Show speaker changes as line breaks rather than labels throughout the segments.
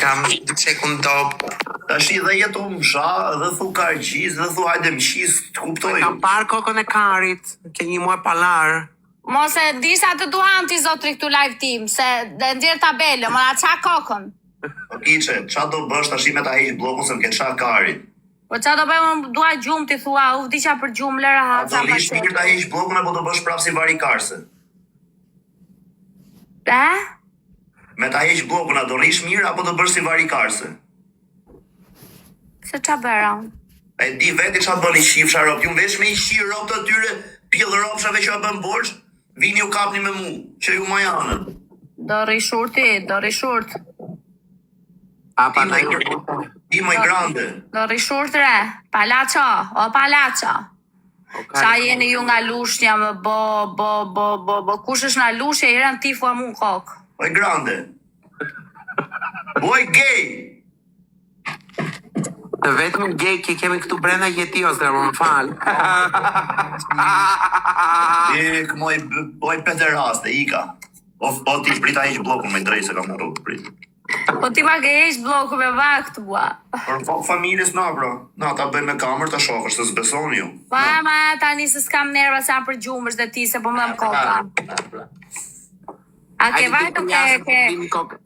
kam çekun dop.
Tash dhe jetu më fsha, dhe thu kargjis, dhe thu hajde më qis, të kuptoj.
Kam parë kokën e karit, ke një muaj palar.
Mos e di sa të duhan ti zotri këtu live team, se dhe ndjer tabelë, më na qa kokën.
O kiqe, qa do bësh tash me ta heq bllokun se më ke qa karit?
Po qa do bëjmë, dua gjumë ti thua, u vdiqa për gjumë, lëra ha,
Do lish mirë ta heq bllokun apo do bësh prapë si varikarse? Me ta heq bllokun, a do rish mirë apo do bësh si varikarse?
Se qa bëra?
E di veti qa bëni shifsha rob, ju vesh me i shi rob të atyre, pjellë robshave që a bën borç, vini u kapni me mu, që ju ma janën.
Do rishurti, do rishurt.
Apa na
Ti më grande.
Do rishurt re, palaqa, o palaqa. Qa jeni ju nga lushnja më bo, kush është nga lushje, i rën ti fua mu në kokë.
Oj grande. Oj gay.
Të vetëm gay që kemi këtu brenda jeti ose më fal.
Ik moj pederaste, ika. O ti prita heq bllokun me drejt se kam të prit.
Po ti ma ke heq bloku me vakt, bua.
Për fak familjes na, bro. Na, ta bëjmë me kamer të shokësh, të zbesoni ju.
Pa, ma, tani se s'kam nerva sa për gjumësh dhe ti, se po më dhem koka. A ke vajtur,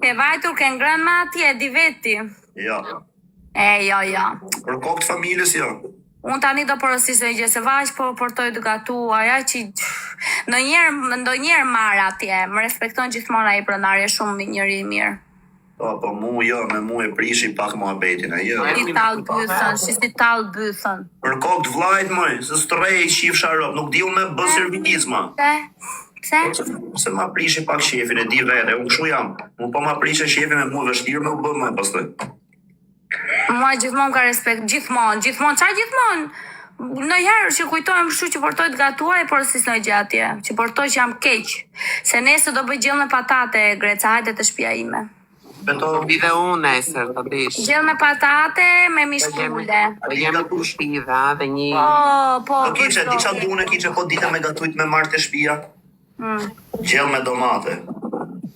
ke vajtur, ke ngrën ma atje, di veti.
Ja.
Jo.
Për kokë të familjes, jo.
Unë tani do porosis në gjë, se vaq po portoj të gatu, aja që ndonjëherë marr atje, më respekton gjithmonë ai pronari, shumë njëri i mirë.
Po mu jo, me mu e prishi pak muhabetin, a jo.
Si tallë bythën.
Për kokë të vlajt, moj, se strej shifsha rob, nuk di unë me bë servitizma.
Pse?
Se ma prishi pak shefin, e di vete, unë kshu jam. Mu po ma prishi shefin me mu vështirë me u bë me pastaj.
Mua gjithmonë ka respekt, gjithmonë, qa gjithmonë? Në herë që kujtojmë kështu që portoj të gatuaj, por si s'noj gjatje, që portoj që jam keq, se nesër do bëj gjellë me patate, Greca, hajde të shtëpia ime.
Beto,
Bi dhe unë nesër, të dish.
Gjellë me patate, me mishkulle.
Dhe jemi kushtiva dhe një...
Po,
kiqe, ti qa dune kiqe po dite me gatujt me marrë të shtëpia? Gjellë me domate.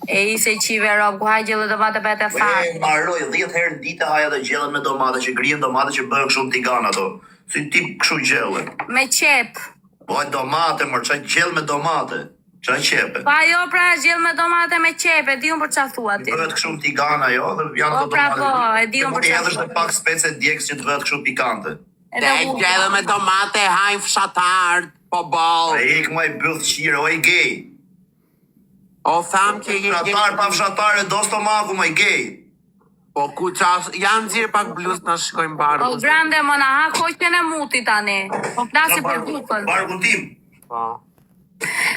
E i se qive rob, ku haj gjellë domate bete farë.
Marroj, 10 herë dite haja dhe gjellën me domate, që grien domate që bëhen kështu në tigan ato. Si ti kështu gjellë.
Me qep.
Po e domate, mërë, qa gjellë me domate. Qa qepe.
Pa jo pra gjellë me domate me qepe, di unë për qa thua ti.
Bëhet kështu në tigana, jo, dhe janë
Po pra po, e di unë për qa
thua. Edhe pak spece djekës që të bëhet kështu pikante.
Dhe gjellë me tomate, hajnë fshatart, po bol.
E ik ma i bëllë qire, o i gay.
O tham që
Fshatar pa fshatar e do stomaku, ma i gay.
Po ku qas, janë zirë pak bluz në shkojnë barë.
O grande më na ha koqen e muti tani. Po plasi për bukën.
Barkun tim.
Po.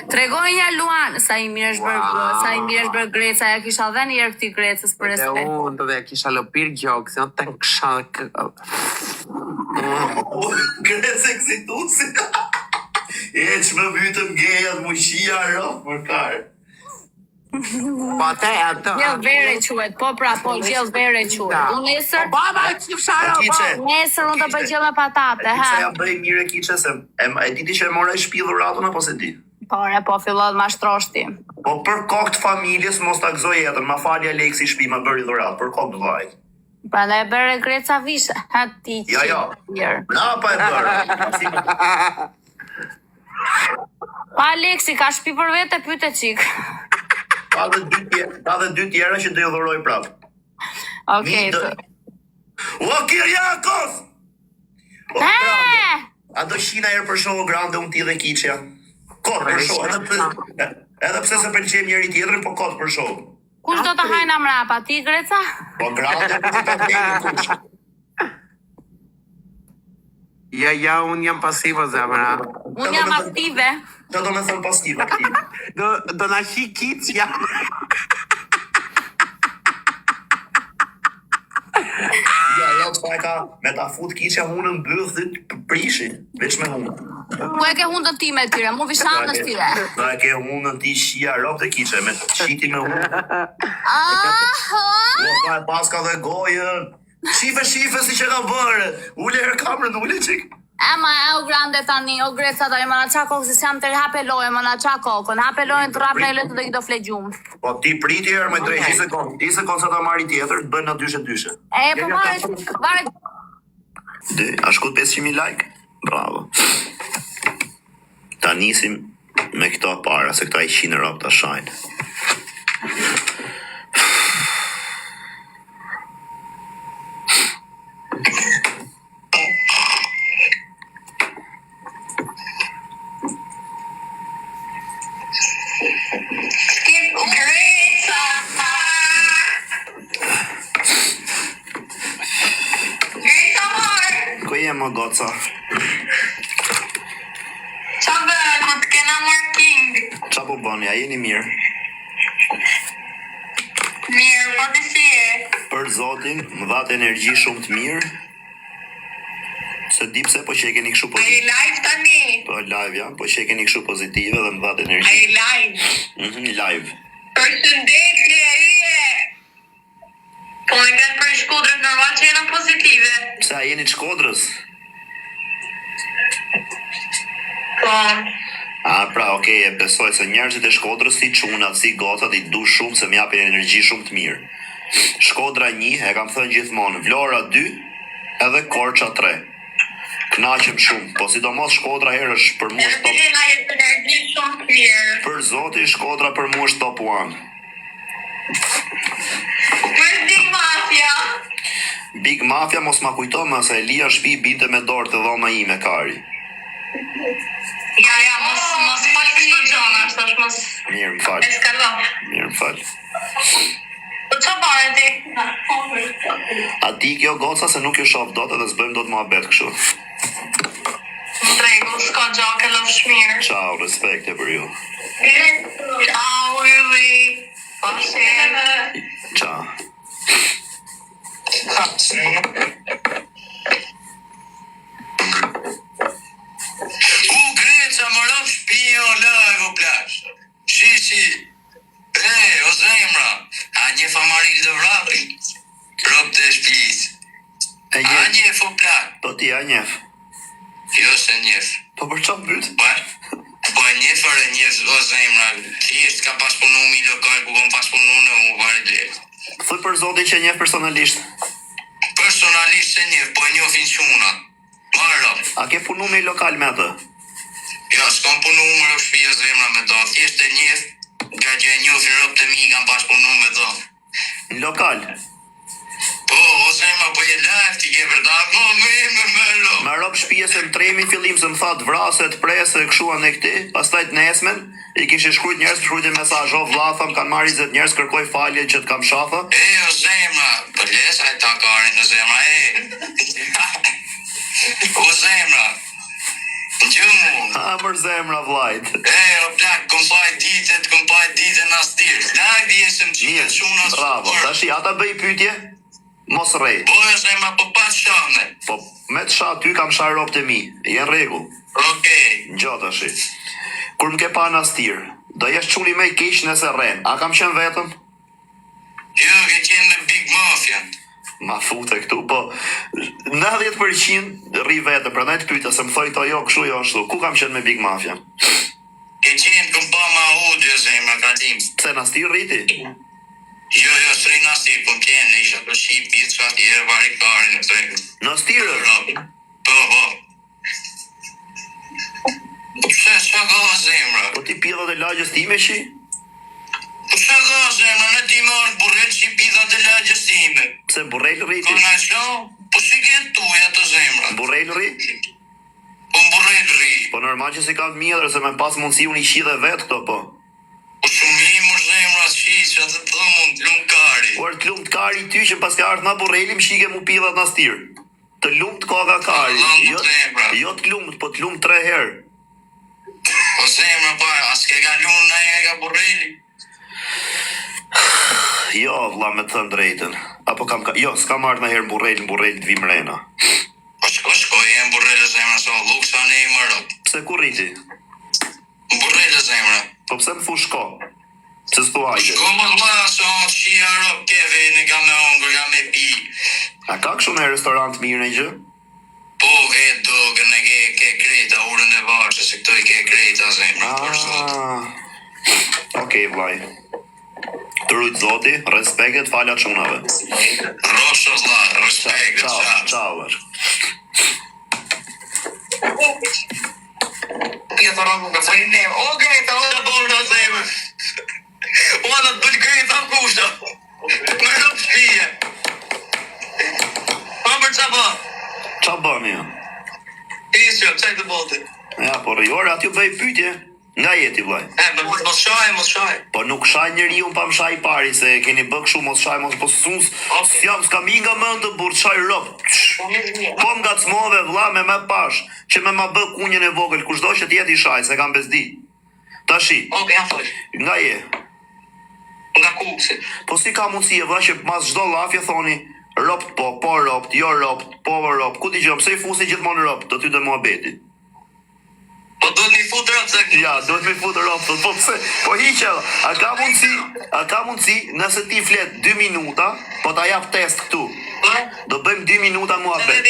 Tregoj një Luan, sa i mirë është bërë Greca, ja kisha dhe njerë këti Grecës për
Dhe
respekt.
unë dhe kisha lopir gjokë, se në të në kësha
Grece kësitusi. E që më vytëm gejat, mu shia rof, për karë.
Po te ato.
Gjellë vere quet, po pra, po gjellë vere quet. Unë nesër,
Po baba, që fshara,
Kiqe.
nesër unë të bëj gjellë me patate,
Sa
ha.
ja bëj mire kiqe se e diti që e mora i shpidhur ratën apo se di?
Po fillot ma shtroshti.
Po për kokë të familjes mos ta gëzoj jetën, ma falja Leksi shpi ma bëri dhurat, për kokë të vajt.
Pra ne e bërë Greca vishe, ha ti që.
Ja. Na pa e bërë.
Pa Aleksi, ka shpi për vete, pyte qik.
Ka dhe dy tjera që do ju dhuroj prapë.
Okej.
O Kirjakos! O grande.
He!
A do shina erë për shohë grande unë ti dhe kiqja? Kot për shohë, edhe pse se pëlqem njëri tjetrin, po kot për shohë.
Kush do të hajna mrapa, ti Greca?
Po grande, po ti ta dhejnë kush.
Ja, unë jam pasivo, zemra.
Unë jam aktive.
Qa do me thënë pasiva aktive?
Do na hi kiqja.
Ja, të fajka, me ta fut kiqja hunën bëth dhe prishi, veç me hunë.
Ku e ke hundën ti me tyre, mu vishan në stire.
Da e ke hunën ti shia rop dhe kiqe, me qiti me hunë. Pa e paska dhe gojën. Shife si që ka bërë. Ule herë kamrën, ule qik.
Ema e o grande tani, o greca tani, më na qa kokë se s'jam të hape lojë, më na qa kokën, hape lojën të rap në e letë dhe i do flegjumë.
Po ti priti herë me drejt, 10 sekond sa ta marri tjetër, të bëjnë në dyshe.
E, po varet,
A shkut 500.000 like? Bravo. Ta nisim me këto para, se këta i 100 rap të shajnë. Ku je më goca?
Qa bërë, ku të kena marking?
Qa po bën, ja jeni mirë?
Mirë, po të si e?
Për zotin, më dhatë energji shumë të mirë. Se di pse po që e keni këshu
A i
pozitive.
live tani?
Po live jam, po që e keni këshu pozitive dhe më dhatë
A
energji.
i live?
Live.
Përshëndetje, ije! Po në kanë për Shkodrës normal që jena pozitive.
Pse a jeni të Shkodrës?
Po,
A, pra, okej, e besoj se njerëzit e Shkodrës si çunat, si gocat, i du shumë se m'japin energji shumë të mirë. Shkodra 1, e kam thënë gjithmonë, Vlora 2, edhe Korça 3. Knaqem shumë, po sidomos Shkodra herë është për mua
e
top.
të jena jetë energji shumë të mirë.
Për zotin, Shkodra për mua është top 1.
Për Big Mafia.
Big Mafia mos ma kujto më se Elia shtëpi binte me dorë të dhoma ime kari.
Ja, mos fal kështu gjona, është mos
Mirë, më fal.
eskalof.
Mirë, më fal.
Po qa bare ti?
A di kjo goca se nuk ju shoh dot edhe s'bëjmë dot muhabet kështu.
Në rregull, s'ka gjake, lëf shmirë.
Ciao, respekte për ju.
Ciao, Yuri. Pashe.
Ciao.
U greca më rëf shpio live o plash. Shishi. O zemra. A një famaril të vrapi. Rop të shpis.
E
A
njef,
njef o plak.
po ti a njef.
Jo se njef.
Po për çfarë byt?
Po e njefër e njef o zemra. Thjesht ka pas punu mi lokal ku kom pas punu në u varë dhe.
Thuj për zotin që e njef personalisht.
Personalisht se njef, po e njofin quna. Marro.
A ke punu me lokal me atë?
Jo, s'kom punu më rëf shpio zemra me do. Thjesht e njef. Ka që e njofin rop të mi kam pas punu me do.
Në lokal.
Po, o zemra, po je live, ti ke vërdat, po me lo.
Me rob shtëpia se në tremi fillim se më tha të vrasë, të presë, këshua në këti, pastaj të nesmen, i kishe shkrujt njerëz, shkrujt mesazh, o vlla, tham, kanë marrë 20 njerëz, kërkoj falje që të kam shafa.
E, o zemra, po lesa e ta karin, o zemra, O zemra, gjëmu.
Ha, mër zemra vlajt.
O plak, kom paj ditën as tirë. Live jesëm qitë shumë as
Bravo, tashi, ata bëj pyetje? Mos rrej.
Po, o zemra, po pas shane.
Po, me të sha ty kam shar rob të mi. Jenë rregull.
Okej.
Gjo tashi. Kur më ke pa në astir, do jesh quli me i keq nëse rren. A kam qenë vetëm?
Jo, ke qenë në Big Mafia.
Ma fute këtu, po 90% rri vetëm, prandaj të pyeta se më thoj to jo kështu jo ashtu. Ku kam qenë me Big Mafia?
Ke qenë kom pa ma udhë, o zemra, kalim.
Pse në astir rriti?
Jo, sri nasi, kom qenë, isha për shqip, pizë që atjerë, vari karin, e tregu.
Në astir?
Po. Po pse, qa ka zemra?
Po ti pidhat e lagjës time shi?
Po qa ka zemra, në ti marrë burrel që i pidhat e lagjës time.
Pse burrel
Po
rriti?
në qo, po si ke tuja të zemra.
Burrel rri?
Po burrel ri.
Po normal që si ka mjedrë se me pas mundësi unë i shi dhe vetë këto po.
Po shumë i mër zemra shi, që atë të mund të lumë kari.
Por të lumt kari ty që pas ka ardhë na burreli më shike mu pidhat në astir. Të lumt ka kari. Jo të lumt, po të lumt 3 herë.
Po zemra, pa, as ke ka lumë na e ka burreli.
Jo, vlla me të thënë drejtën. Apo jo, s'kam ardhë në herë burrel të vim rena.
Po shko, e më burrel e zemra, so luksa ne i më rop.
Pse ku rriti?
Burrel e zemra.
Po pse më thu shko? Pse s'tu ajde?
Shko më vla, so shia rop keve, në ka me ongër, ka me pi.
A ka kështu në restorant mirë në gjë?
Po, e do, kënë ke krejta urën e varë, se këto I ke krejta, zemra, për sot.
Okej, vlaj. Të rujtë zoti, respektet falat çunave.
Rosho, zla, respekt,
Ciao, ciao.
Pjetë rogu ka fërin ne. O, Greta, o, da bërë në zemë. O, da të bëllë Greta në kushta. Më rëpë shpije. Ma për qa bë?
Qa bëni ja?
Isë, qaj të bote.
Ja, por jore, aty bëj pyetje. Nga jeti, vlaj?
Mos shaj.
Po nuk shaj njeriu pa më shaj pari, se keni bë kështu, mos shaj, mos po sus. S'jam, s'kam i nga mëndë të burë, shaj rop. Po më ngacmove, vlla, me pash, që me ma bë kunjën e vogël, kushdo që t'jeti shaj, se kam bezdi. Tashi,
Oke, ja fëll.
nga je?
Nga kukësi.
Po si ka mundësi e vlla që mas çdo llafje thoni ropt po ropt, jo ropt, po ropt. Ku dëgjoj, pse I fusi gjithmonë ropt, do ty dhe muhabeti.
Po do të një futë rëpë se
Ja, duhet me futur ropt, po pse? Po hiqe, a ka mundësi nëse ti flet 2 minuta, po ta jap test këtu. Do bëjmë 2 minuta muhabet.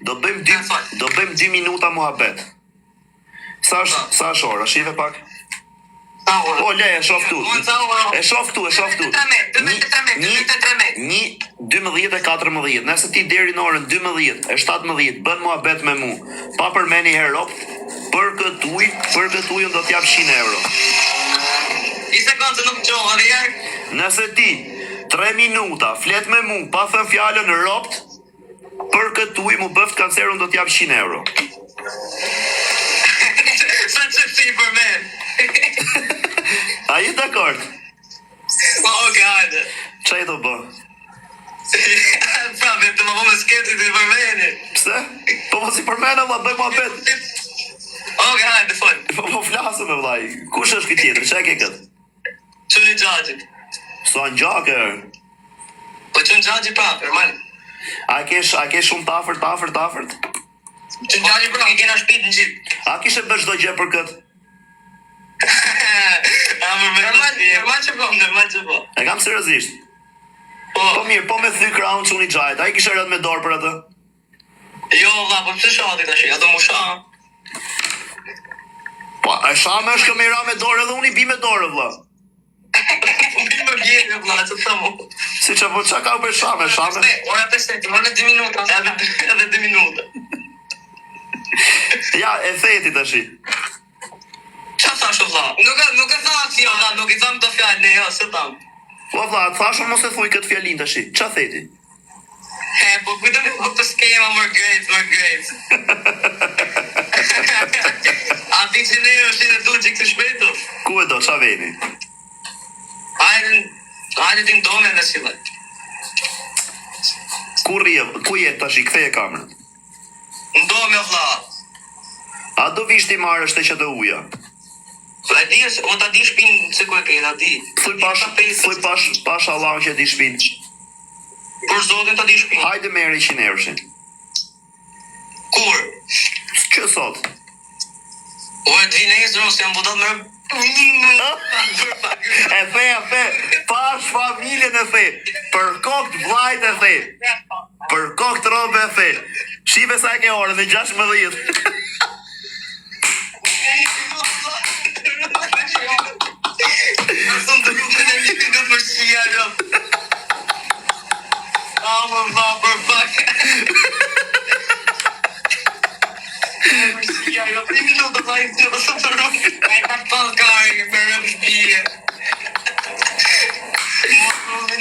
Do bëjmë 2 minuta muhabet. Sa është ora? Shive pak. O, le, e shoh këtu. E shoh këtu. 12:14. Nëse ti deri në orën 12:17 bën muhabet me mu, pa përmeni herë ropt, për këtë ujë do t'jap 100 euro.
I sekundë se nuk qohë, edhe jarë.
Nëse ti 3 minuta flet me mu, pa thënë fjalën ropt, për këtë ujë mu bëft kancerun do t'jap 100 euro.
Sa që si për me.
A je dakord?
Po, oke, hajde.
Qa I do bë?
Pra, vetë më vëmë skeptit I për meni.
Pse? Po mos I përmena vlla, bëj muhabet.
Oke, hajde, fol.
Po flasëm me vllai. Kush është ky tjetër? Çka ke kët?
Qëni gjajit.
Sa ngjake.
Po qënë gjajit pra, përmal.
A ke shumë tafërt?
Qënë gjajit pra, I kena shpit në gjithë.
A kishe bërë çdo gjë për kët?
Normal që po.
E kam seriozisht.
Po,
Po mirë, po me thy kraun çuni xhajt. Ai kishe rënë me dorë për atë?
jo, vlla, po pse shati tash? Ato mu sha.
Po, e shame është që me ra me dorë edhe unë I bi me dorë, vlla.
Unë më bjerë, vlla, që të mu.
Si që po qa ka për shame?
Ora 5, ti morë 2 minuta. Edhe 2 minuta.
Ja, e theti tashi.
Qa thash, vlla? Nuk e thash, jo, vlla, nuk I tham të fjallë, ne, jo, se tham.
Po vlla, thashëm mos e thuj këtë fjalin tashi. Qa theti?
Po kujtë me po të skema më grejt. A ti që ne është I dhe du që këtë shpetu?
Ku e do, qa veni?
Hajde ti në dome në si dhe.
Ku je tashi, ktheje kamerën?
Në dome, vlla.
A do vish ti marrësh të që të uja?
O ta di shpinë se ku e ke, ta di.
Thuj pash Allah që di shpin.
Për zotin ta di shpinë.
Hajde merri 100 euroshin.
Kur?
Që sot?
O e ti nesër ose jam votat me...
E the, pash familjen e the. Për kokt vllajt e the. Për kokt robe e the. Shive sa e ke orën dhe 16.
Asëm të nuk në një të përshia, jo. Më va për pak. Përshia, jo. 3 minuta ta I të të të rrugë. E ka palkari për rëmë shpije.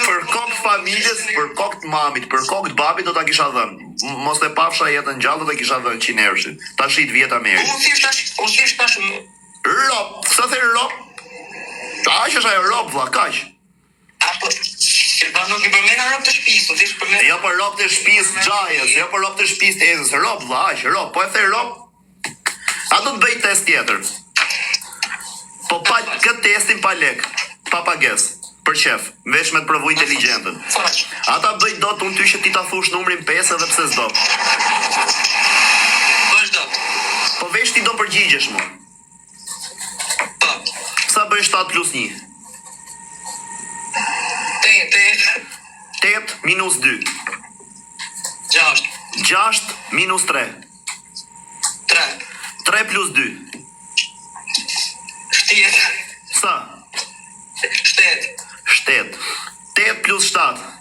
Për kokt familjes, për kokt mamit, për kokt babit do ta kisha dhënë. Mos e pafsha jetën gjallë do ta kisha dhënë 100 euroshin. Tash I të vjeta merri.
U thjesht tash
Rop, sa the rop? Kaq është ajo rop, vlla, kaq.
apo nuk I përmena rop të shpisë, u thjesht përmena.
Jo për rop të shtëpisë xhajës, jo për rop të shtëpisë të ezës, rop vlla, aq, rop, po e the rop. A do të bëj test tjetër? Po pa këtë testin pa lek, pa pagesë, për qef, veç me të provu inteligjentën. Ata bëj dot unë ty që ti ta thush numrin 5 edhe pse s'do.
Vazhdo.
Po veç ti do përgjigjesh mu.
Po.
Sa bëj 7 plus 1?
8
8 minus 2.
6.
6 minus 3.
3.
3 plus 2.
Shtet.
Sa?
Shtet.
7. 8 plus 7.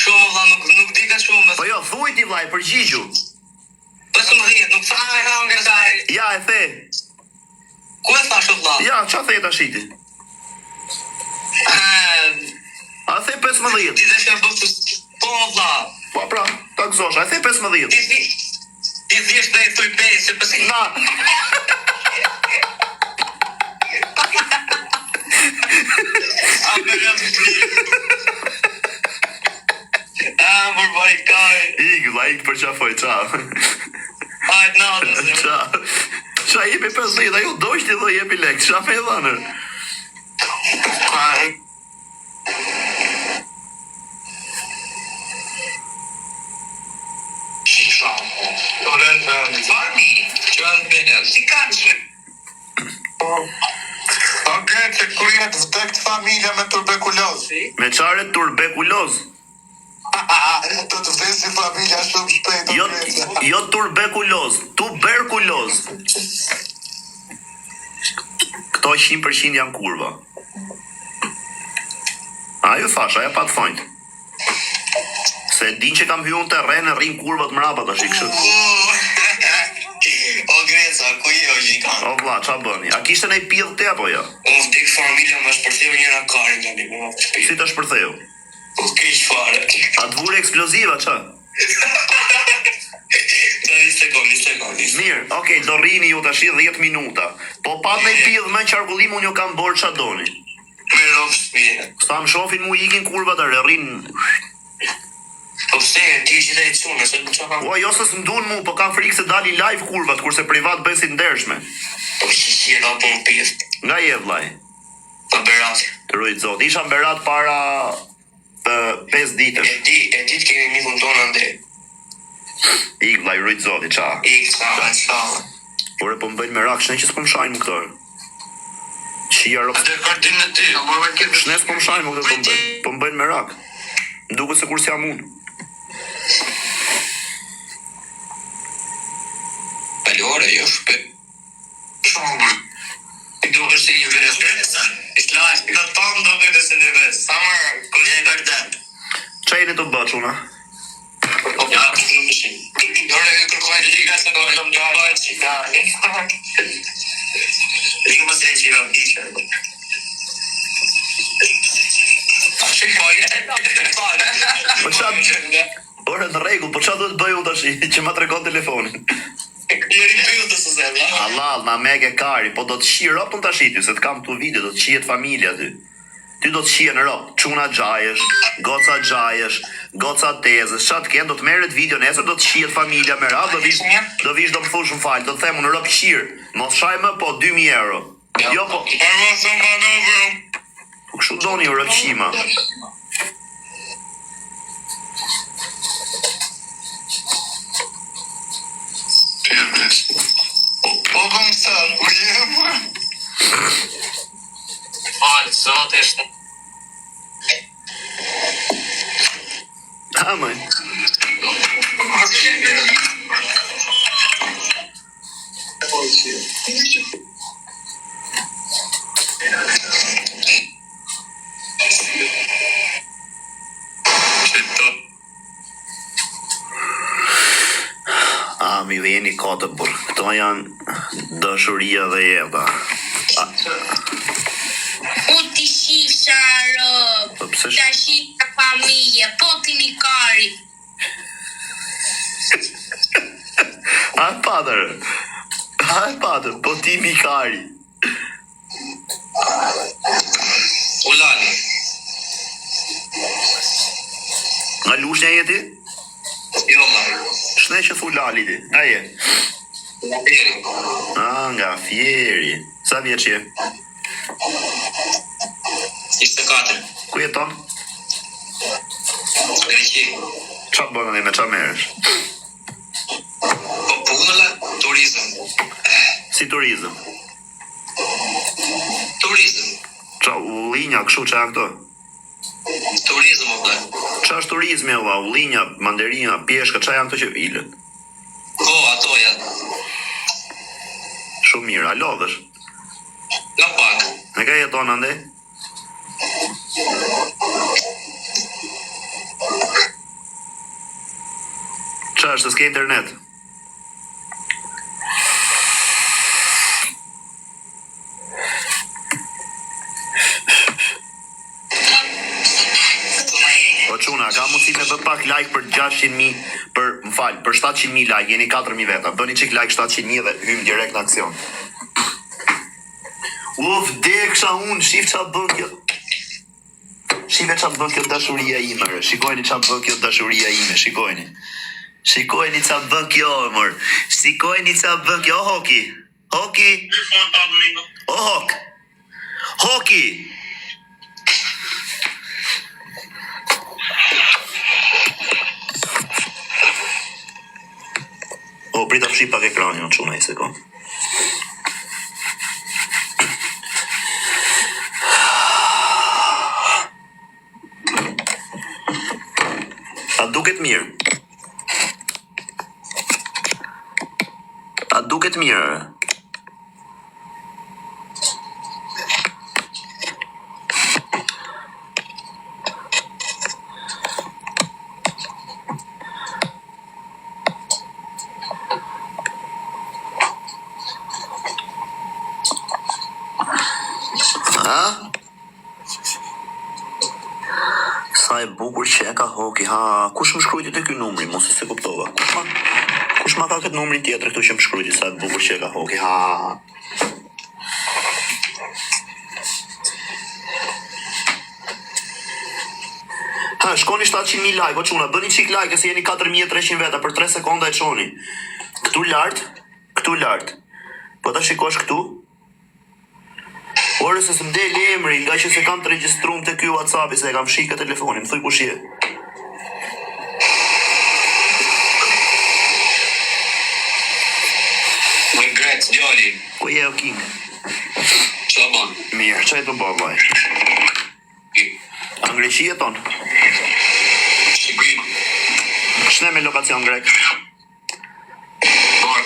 Shumë valla nuk di ka shumë.
Po jo, thuj ti vllai, përgjigju.
15, nuk sa e kam nga saj.
Ja, e the.
Ku e thash valla?
Ja, qa the tash ti? A the 15.
Ti dhe që bëftë. Po valla.
Po pra, ta gëzosh, a the 15.
Ti thjesht dhe e thuj 5, se pëse...
Na.
A me rëmë të për bari kaj.
Ik për qafoj, qa.
Ajt në atë se.
Qa jepi 15, ajo dojsh ti dhe jepi lek, qa me dhanër?
Shisha. Farmi. Që anë bene. Si kanë që?
Okej, që kur jetë vdekt familja me tuberkuloz.
Me qare tuberkuloz?
Të të vdesi familja shumë shpejt.
Jo tuberkuloz, tuberkuloz. Këto 100% janë kurva. Ajo thash, aja pa të thonjt. Se din që kam hyu në terren, rrin kurvat mrapa të shikëshët.
O Greca, ku je o gjikanë?
O vlla, qa bëni? A kishte nej pidhë te apo jo?
Unë vdik familja më shpërtheu njëra karin nga një më të shpirë.
Si të shpërtheu?
U keq fare.
A të vuri eksploziva, qa?
Da, një sekund.
Mirë, okej, do rrini ju tash 10 minuta. Po pat nej pidhë me qarkullim, unë jo kam borë qa doni.
Me rovë shpirë.
Sta më shofin mu ikin kurva të rrin.
Po pse, ti gjitha i cunë, se në qa kam...
O, jo se s'mdun mu, po kam frikë se dalin live kurvat, kurse privat bëjnë ndershme.
Po si da po më pjesë.
Nga je vllai?
Po berat.
Të rujt zot. Isha në berat para 5 ditësh.
E ti të kemi mikun tonë ndë.
Ik vllai, rujt zoti, qa?
Qa.
Por e po më bëjnë merak, shne që s'po më shajnë më këtër. Qia rop...
Atë kartin në ty, a marrë këtë...
Shne s'po më shajnë më këtër, po më bëjnë merak. Më duket se kur s'jam unë.
Palore, jo shpe. Shumë. I duke se i vërës. Islaj, ka tam do vete se në vës. Samar, kërë e vërdet.
Qa jeni të bëq una?
Ja, shumë shumë. Dore e kërkoj liga se do e lëm një bëjt që ka. Liga më se e që i rëm ishe. A shikoj,
Po qa... Ore në regull, po qa duhet bëj unë tash që ma tregon telefonin?
Jeri pyllë të së zemë.
Allah, na mege kari, po do të shirë ropë të ashiti, se të kam të video, do të qijet familja ty. Ty do të qijet në ropë, quna gjajesh, goca tezës, qa të kenë, do të merret video nesër, do të qijet familja me radhë, do vish do më thush më falë, do të themu në ropë shirë, mos shaj më, po 2.000 euro. Jo, po... Po kështu doni u ropë shima.
Po vëm sërë, ku jemë?
Falë, sot është.
Ha, mëj. A, mi vjeni kote, por këto janë dëshuria dhe jeta.
U ti shifsha rëp,
Po pse
ta shifsha familje, po ti një kari.
A e patër, po ti mikari.
Ulani.
Nga lushnja jeti?
Jo, marë.
Shne që thu lali ti, nga je?
Deri.
Nga fjeri. Sa vjeç je?
24.
Ku jeton?
Greqi.
Qa bënë dhe me qa meresh?
Po punële, turizm.
Si turizm?
Turizm.
Qa ullinja kështu që janë këto?
Turizm o plak.
Qa është turizmi, valla? Ullinja, mandarina, pjeshka, qa janë të që ilën?
Po, ato janë.
Shumë mirë, a lodhësh?
Nga pak.
Në ka jeton andej? Qa është, s'ke internet? Po çuna, ka mundësi me bë pak like për 600.000, për 700.000 like, jeni 4.000 veta. Bëni çik like 700.000 dhe hym direkt në aksion. Uf, deksha unë, shif qa bën kjo. Shive qa bën kjo dashuria ime, re. Shikojni qa bën kjo dashuria ime, shikojni. Shikojni qa bën kjo, mor. Shikojni qa bën kjo, o Hoki. Hoki. O Hok. Hoki. O, prita fshi pak ekranin, çuna i sekund. A duket mirë? A duket mirë? Ha? Sa e bukur që e ka Hoki, ha, kush më shkrujti të ky numri, mos e se kuptova. Kush ma ka këtë numrin tjetër këtu që më shkrujti, sa e bukur që e ka Hoki, ha. Ha, shkoni 700.000 like, o çuna, bëni çik like, se jeni 4.300 veta, për 3 sekonda e çoni. Këtu lart, po ta shikosh këtu, ore se së mdel emri, nga që se kam të regjistrum të kjo WhatsApp-i, se e kam shika telefonin, më thuj kush je.
Më gret, djali.
Ku je o King?
Qa ban?
Mirë, qa e të bërë, vaj? A në Greqi jeton?
Shqiprim.
Shne me lokacion grek?
Por.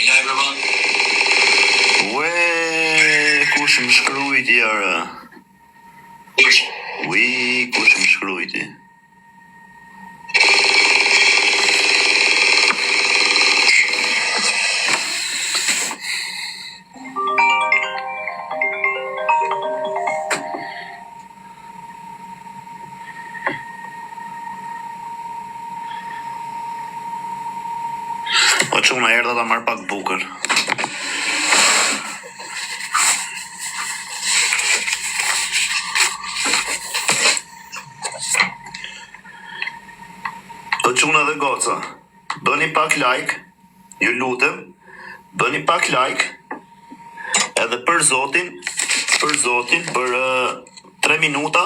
Ilaj me ban?
Ue, kush më shkrujti, jara?
Kush?
Ui, kush më shkrujti? O çuna erdha ta marr pak bukër. O çuna dhe goca, bëni pak like, ju lutem, bëni pak like, edhe për zotin, për 3 minuta,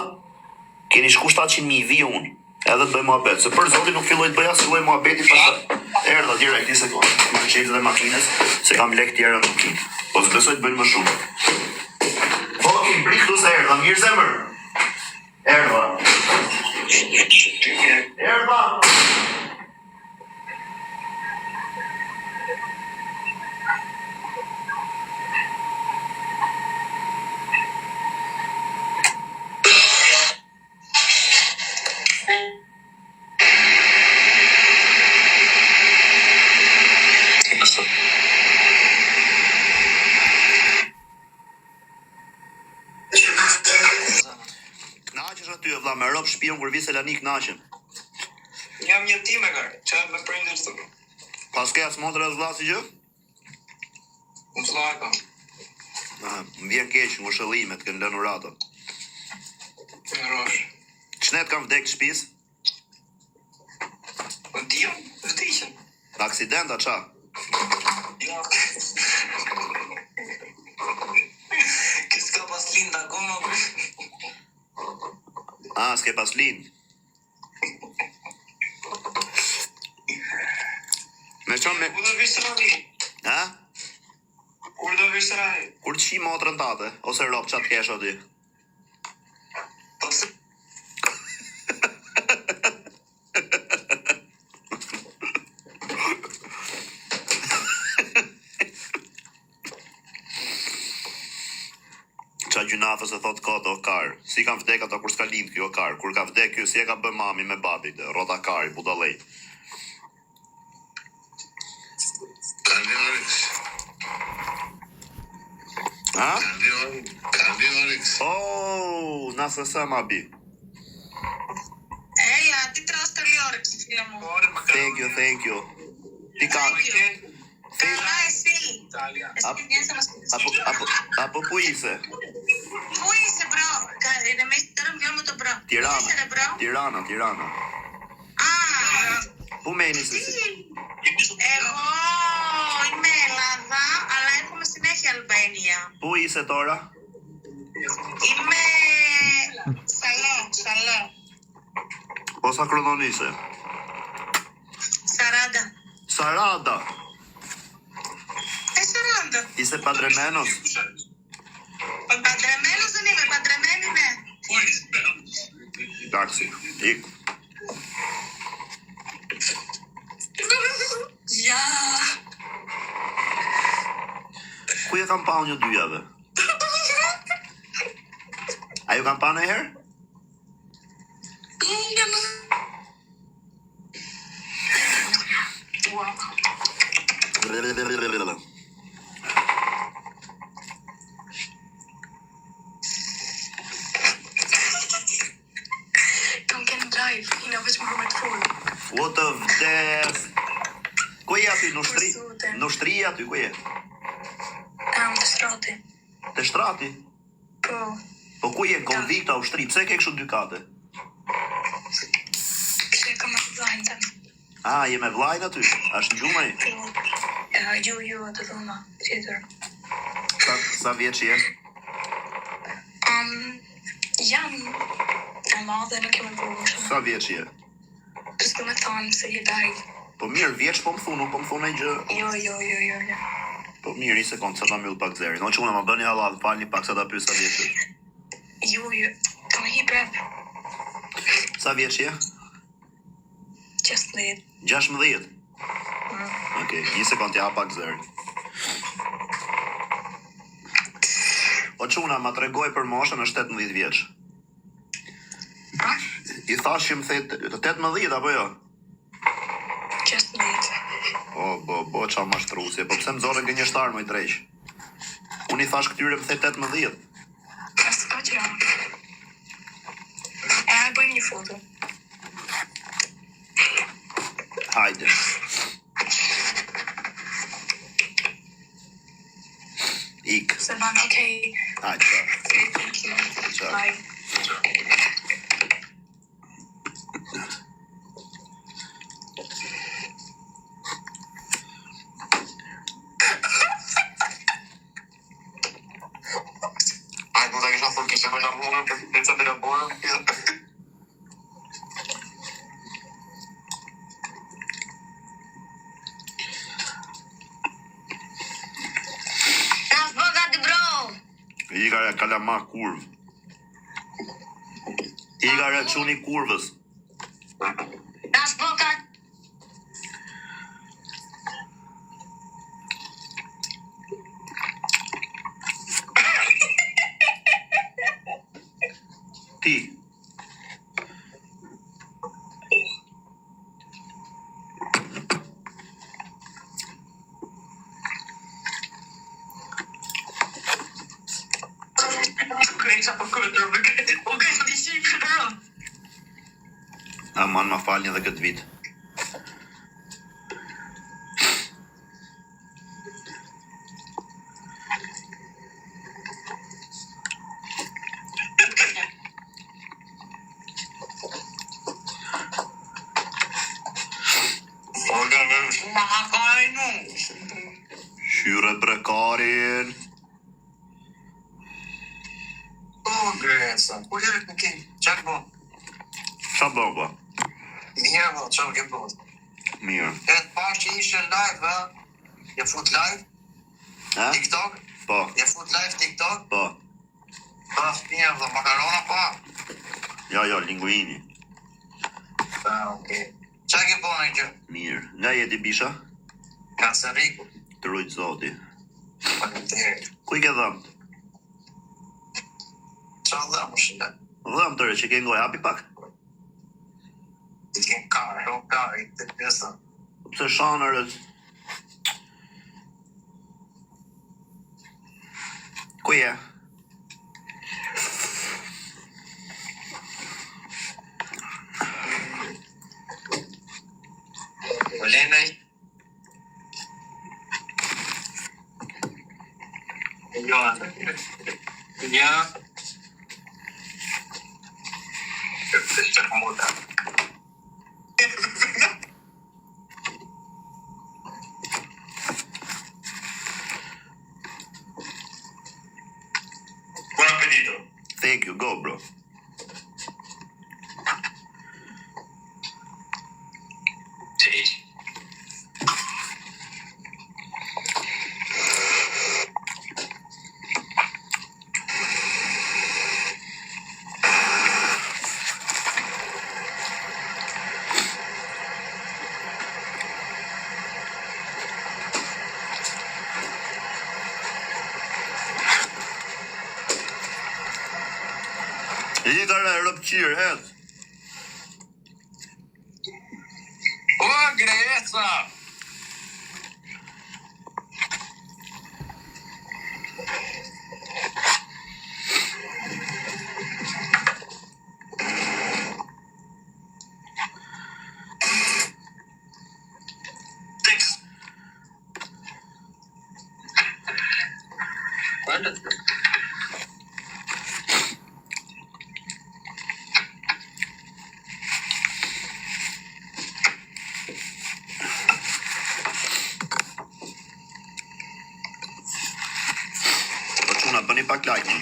keni shku 700.000 vi unë, edhe të bëj muhabet, se për zotin nuk filloj të bëja se lloj muhabeti pastaj. Erdha direkt, një sekundë, më në qelë dhe makines, se kam lek tjera në makinë, po së besoj të bëjnë më shumë. Hokin, prit këtu se erdha, mirë zemër. Erdha. Erdha. Knaqesh aty, vlla, me rob shpion kur vi Selani knaqem.
Jam një tim e kar. Qa me prindër të bro?
Pas ke as modra vlla si gjë?
Unë s'la e kam.
Më vjen keq në shëllimet, kënë lënë urato.
Në rosh.
Çnet kam vdek shtëpis?
Po dijo, vdikën.
Aksidenta qa?
Jo. Kësë ka pas linda akoma.
S'ke pas lind. Me çon me...
Kur do vish të ravi?
Ha?
Kur do
vishraj.
Kur të shi motrën tate, ose rob qatë kesh o ti?
Po pse?
Qa gjunafës e thot koto o kar. Si kam vdek ato kur s'ka lind kjo kar. Kur ka vdek kjo si e ka bë mami me babi. Rota kari, budalej.
Kalorix.
Ha?
Kalorix.
Oh, nasë sa ma bi.
Έλα, τι τρως τελειόρεξη, φίλε μου.
Thank you. Ti ka...
Καλά, εσύ. Εσύ βγαίνεις να μας πεις.
Apo pu ise?
Πού είσαι, μπρο? Εμείς τώρα μιλάμε το μπρο. Πού είσαι, ρε, μπρο?
Tirana.
Α,
Pu meni se si?
εγώ είμαι Ελλάδα, αλλά έρχομαι συνέχεια Αλβανία.
Pu ise tora?
Είμαι Σαλό.
Posa krononise?
40.
Sarada.
40.
Ise padremenos?
Παντρεμένος δεν είμαι, παντρεμένη είμαι.
Taksi. Ik.
Γεια.
Ku e kam pa unë një dyjave? A ju kam pa në herë?
Kam kënë drive, ina veç më me të full.
O të vdes. Ku je aty? Në shtri aty, ku je?
Të strati.
Te shtrati?
Po.
Po ku je në konvikta u shtri? Pse ke kështu dy kate?
Kështë kam atë zajnë të.
A, je me vlajt aty? Ashtë në gjumaj?
Ju, atë dhona, tjetër.
Sa vjeç je?
Jam e madhe, nuk kemë bërë shumë.
Sa vjeç je?
S'do me thanë se je live.
Po mirë, vjeç po më thunë, nuk po më thunë e gjë.
Jo.
Po mirë, një sekundë, sa ta mbyll pak zeri. No që unë ma bëni halal, falni pak sa ta pyes sa vjeç je.
Jo. Kam hi prep.
Sa vjeç je?
16.
16? Okej, një sekundë ja pak zeri. O quna, ma tregoj për moshën është 18 vjeç. I thash që më thet 18 apo jo?
16.
O, qa mashtrusje, po pse më zore gënjeshtar më i dreq? Unë i thash këtyre më thet 18.
S'ka që jam. E bëjmë një foto.
Hajde. Ik.
Se ban, okej.
Hajde.
Thank you.
Ciao.
Bye.
Ai, du ta kisha thënë kishte më në punën për pizza të borë.
Nas bogati, bro.
Igare kalama kurv. Igare çuni kurvës.
Nas bogati.
Ti. Aman, ma falni edhe këtë vit. Shyre brekarin.
Greca, ku jere në kim? Qak bo?
Qa bën ba?
Mirë bo, qa më ke bo?
Mirë.
E të parë që ishe live, ha? Je fut live?
Ha?
TikTok?
Po,
Je fut live TikTok?
po.
Pa, shpia dhe makarona pa?
Jo, linguini.
Okej. Qa ke po në gjë?
Mirë. Nga jeti bisha?
Kanceriku.
Të rujtë zoti.
Faleminderit.
Ku I ke dhëmë?
Qa dhe më shile?
Dhëmë tëre që ke ngoj, hapi pak.
Ti ke karë, I të pjesa.
Pse shanërët? Ku je?
Olenaj? Jo, ja. Këtë të muda. Buon appetito.
Thank you, go bro.
Sì.
I ka rëpqirë, hedh.
Ô, Greça!
Po quna, bëni pak like.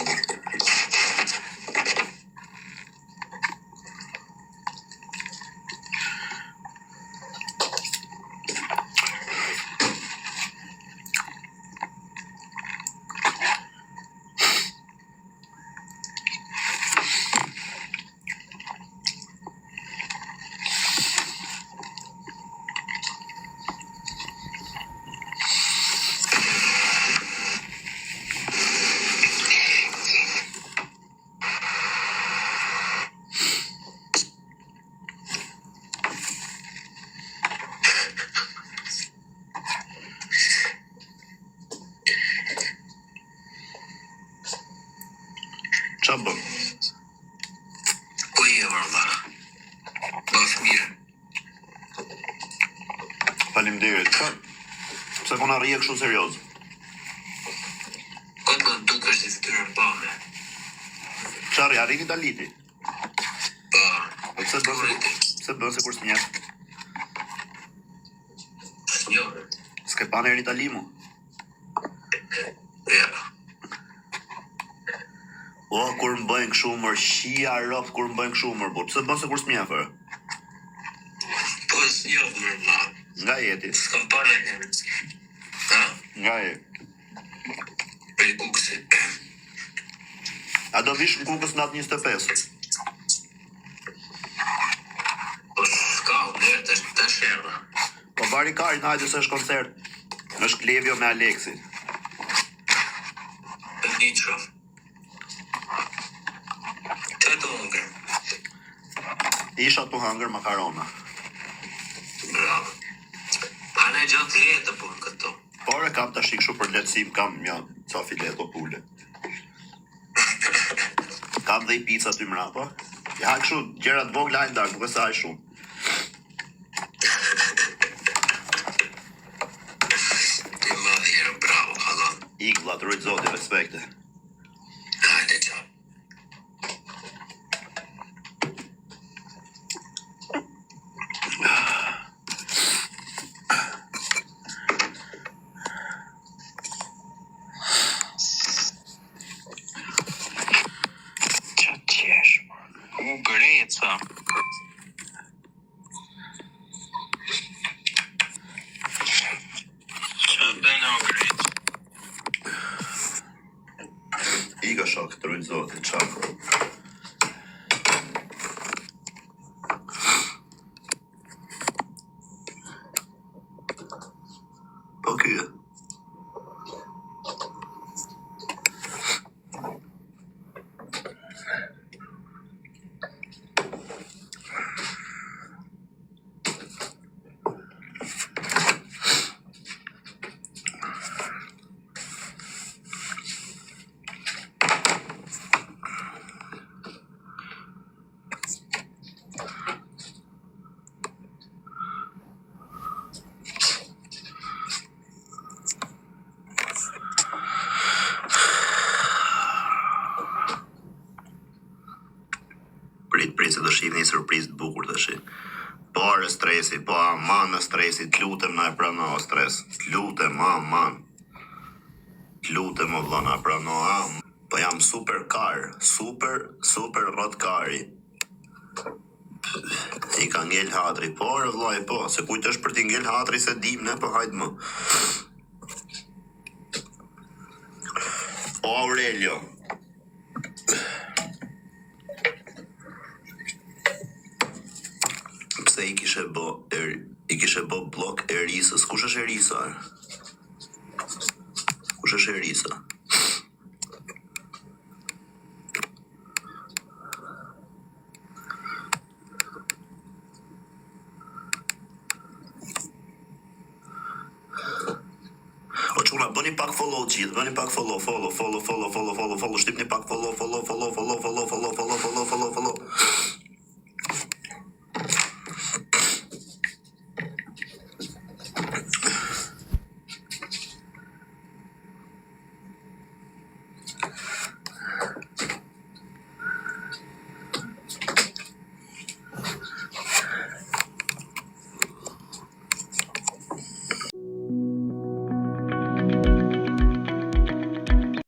Qa bëm?
Ku je, vërda? Bëf mirë.
Faleminderit. Pse po na rrije kështu serioz?
Këtë do të dukesh si fytyrë pame.
Çfarë arriti ta liti?
Pa,
Po pse bën se kur s'njeh?
s'njore.
S'ke pa në Italimu?
Ja.
O, kur më bëjnë kështu mër, shia roft kur më bëjnë kështu mër, po pse bën se kur s'mjeh fare?
Po s'njoh mërë ma.
Nga jeti?
S'kam pare një. Ha?
Nga je?
Për I kukësit.
A do vish në kukës natë 25?
Po s'ka, nërë të shërra.
Po bari kari në hajde se është koncert. Në Shklevjo me Aleksi.
Për një qof. Të të hungër.
Isha tu hangër makarona.
Bravo. Pa në gjatë leje të punë këto.
Por e kam të shikshu për letësim, kam një ca filet o pule. Kam dhe I pizza ty mrapa. Ja kështu, gjerat vogla hajnë dark, nuk e se haj shumë.
Të madhirë, bravo, halon.
Ikla, të rujtë zoti, respekte.
Hajde qa. Qa qesh, u Greca. Qa bëna u Greca?
trujt zotit, qafë. Po kjo. Prit se do shihni një surprizë të bukur tash. Pare stresi, po aman në stresi, t'lutem na e prano stres. T'lutem, aman. T'lutem o vlla na e prano, po jam super kar, super rrot kari. I ka ngel hatri, po vllai, po, se kujt është për t'i ngel hatri se dim ne, po hajt më. O Aurelio. Pse i kishe bo blok Erisës. Kush është Erisa? Kush është Erisa? O çuna, bëni pak follow gjithë, bëni pak follow, shtypni pak follow.